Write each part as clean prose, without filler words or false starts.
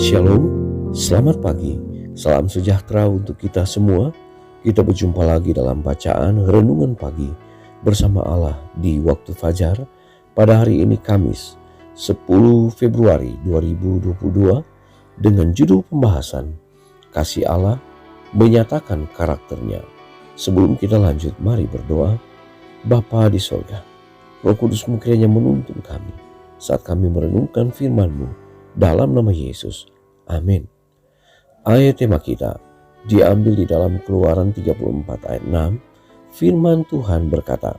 Shalom, selamat pagi, salam sejahtera untuk kita semua. Kita berjumpa lagi dalam bacaan renungan pagi bersama Allah di waktu fajar pada hari ini Kamis 10 Februari 2022 dengan judul pembahasan Kasih Allah menyatakan karakternya. Sebelum kita lanjut, mari berdoa. Bapa di sorga, Roh Kudus-Mu kiranya menuntun kami saat kami merenungkan firman-Mu dalam nama Yesus. Amin. Ayat tema kita diambil di dalam Keluaran 34 ayat 6. Firman Tuhan berkata,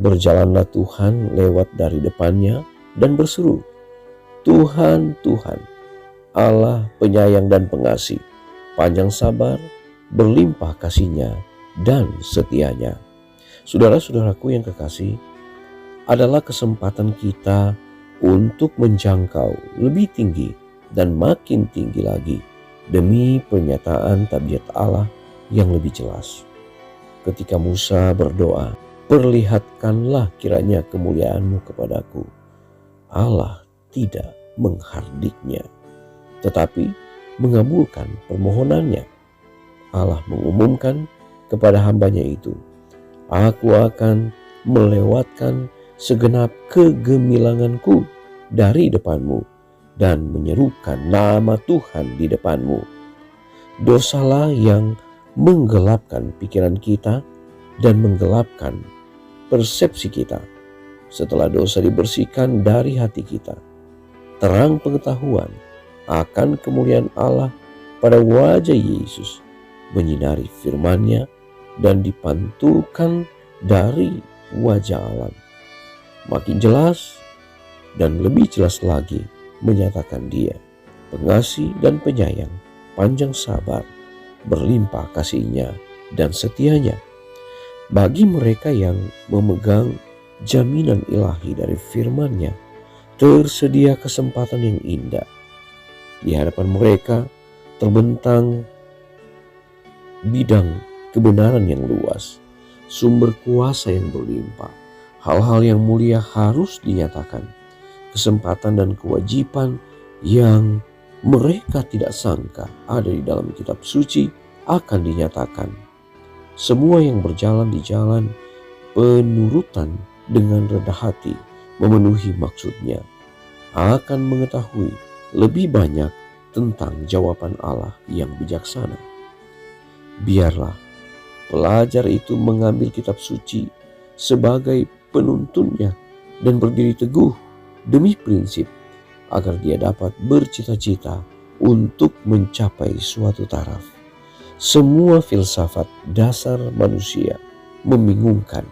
"Berjalanlah Tuhan lewat dari depannya dan berseru, Tuhan, Tuhan, Allah penyayang dan pengasih, panjang sabar, berlimpah kasih-Nya dan setianya." Saudara-saudaraku yang kekasih, adalah kesempatan kita untuk menjangkau lebih tinggi dan makin tinggi lagi demi pernyataan tabiat Allah yang lebih jelas. Ketika Musa berdoa, "Perlihatkanlah kiranya kemuliaan-Mu kepadaku," Allah tidak menghardiknya, tetapi mengabulkan permohonannya. Allah mengumumkan kepada hamba-Nya itu, "Aku akan melewatkan segenap kegemilanganku dari depanmu dan menyerukan nama Tuhan di depanmu." Dosalah yang menggelapkan pikiran kita dan menggelapkan persepsi kita. Setelah dosa dibersihkan dari hati kita, terang pengetahuan akan kemuliaan Allah pada wajah Yesus menyinari firman-Nya dan dipantulkan dari wajah Allah. Makin jelas dan lebih jelas lagi menyatakan Dia pengasih dan penyayang, panjang sabar, berlimpah kasih-Nya dan setianya. Bagi mereka yang memegang jaminan ilahi dari firman-Nya, tersedia kesempatan yang indah. Di hadapan mereka terbentang bidang kebenaran yang luas, sumber kuasa yang berlimpah. Hal-hal yang mulia harus dinyatakan. Kesempatan dan kewajiban yang mereka tidak sangka ada di dalam kitab suci akan dinyatakan. Semua yang berjalan di jalan penurutan dengan rendah hati memenuhi maksudnya akan mengetahui lebih banyak tentang jawaban Allah yang bijaksana. Biarlah pelajar itu mengambil kitab suci sebagai penuntunnya dan berdiri teguh demi prinsip agar dia dapat bercita-cita untuk mencapai suatu taraf. Semua filsafat dasar manusia membingungkan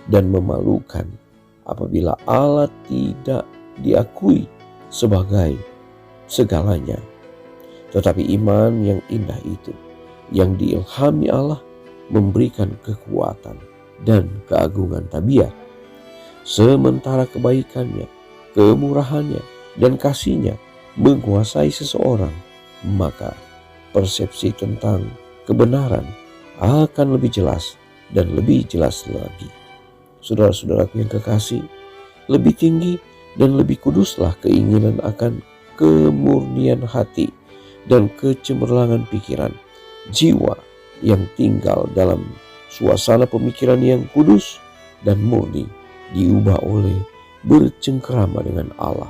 dan memalukan apabila Allah tidak diakui sebagai segalanya. Tetapi iman yang indah itu, yang diilhami Allah, memberikan kekuatan dan keagungan tabiat. Sementara kebaikannya, kemurahannya, dan kasih-Nya menguasai seseorang, maka persepsi tentang kebenaran akan lebih jelas dan lebih jelas lagi. Saudara-saudaraku yang kekasih, lebih tinggi dan lebih kuduslah keinginan akan kemurnian hati dan kecemerlangan pikiran, jiwa yang tinggal dalam suasana pemikiran yang kudus dan murni, diubah oleh bercengkerama dengan Allah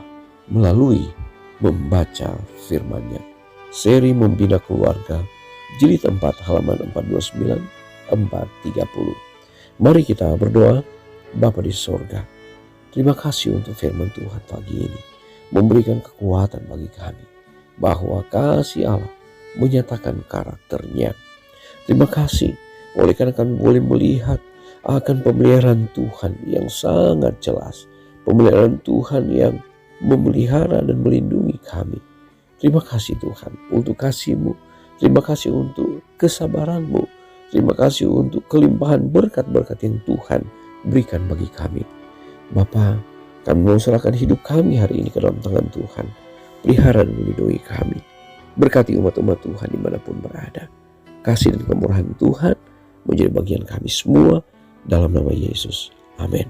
melalui membaca firman-Nya. Seri Membina Keluarga, jilid 4 halaman 429, 430. Mari kita berdoa. Bapa di sorga, terima kasih untuk firman Tuhan pagi ini, memberikan kekuatan bagi kami bahwa kasih Allah menyatakan karakternya. Terima kasih oleh karena kami boleh melihat akan pemeliharaan Tuhan yang sangat jelas, pemeliharaan Tuhan yang memelihara dan melindungi kami. Terima kasih Tuhan untuk kasih-Mu, terima kasih untuk kesabaran-Mu, terima kasih untuk kelimpahan berkat-berkat yang Tuhan berikan bagi kami. Bapa, kami mau serahkan hidup kami hari ini ke dalam tangan Tuhan. Pelihara dan melindungi kami. Berkati umat-umat Tuhan dimanapun berada. Kasih dan kemurahan Tuhan menjadi bagian kami semua dalam nama Yesus. Amin.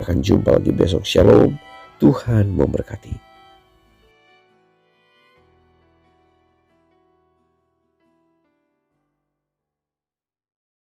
Akan jumpa lagi besok. Shalom. Tuhan memberkati.